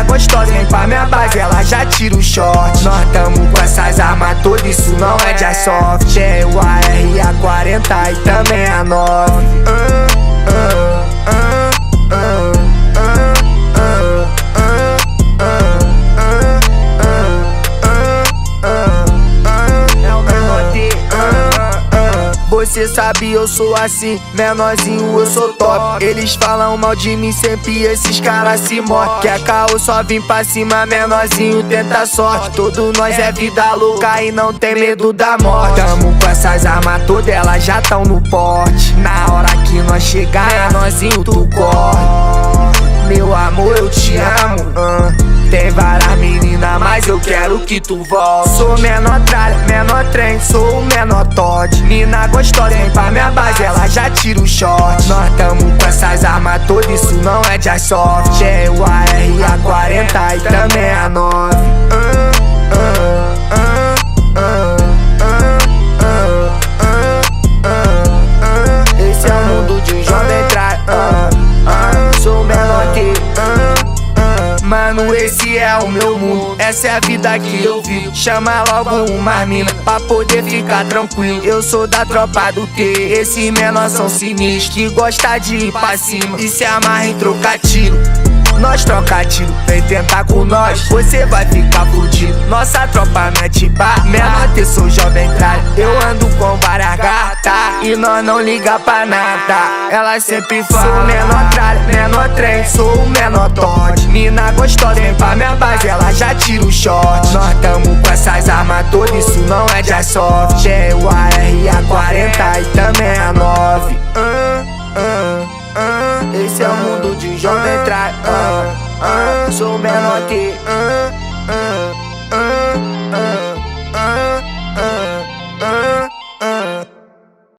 gostosa vem pra minha base, ela já tira o short. Nós tamo com essas armas todas, isso não é de airsoft. É o AR, A40 e também a 9. Você sabe, eu sou assim, menorzinho, eu sou top. Eles falam mal de mim sempre, esses caras se mordem. Quer caô, só vim pra cima, menorzinho, tenta sorte. Todo nós é vida louca e não tem medo da morte. Tamo com essas armas todas, elas já tão no porte. Na hora que nós chegar, menorzinho, tu corre. Meu amor, eu te amo, Tem várias meninas, mas eu quero que tu volte. Sou menor tralha, menor trem, sou o menor Todd. Mina gostosa, vem pra minha base, ela já tira o short. Nós tamo com essas armas todas, isso não é de airsoft. É o AR, A40 e também a 9. Esse é o mundo de jovem tralha, sou menor que mano, esse é o meu mundo, essa é a vida que eu vivo. Chama logo uma mina pra poder ficar tranquilo. Eu sou da tropa do T, esses menores são sinistros, que gosta de ir pra cima e se amarra em trocar tiro. Nós troca tiro, vem tentar com nós, você vai ficar fudido. Nossa tropa mete bar, menor T, sou jovem tralha. Eu ando com várias gatas e nós não liga pra nada. Ela sempre fala, sou menor tralha, menor trem, sou o menor Todd. Mina gostosa, vem pra minha base, ela já tira o short. Nós tamo com essas armas todas, isso não é de airsoft. É o AR, A40 e também a 9. Esse é o mundo de jovem tralha, sou menor que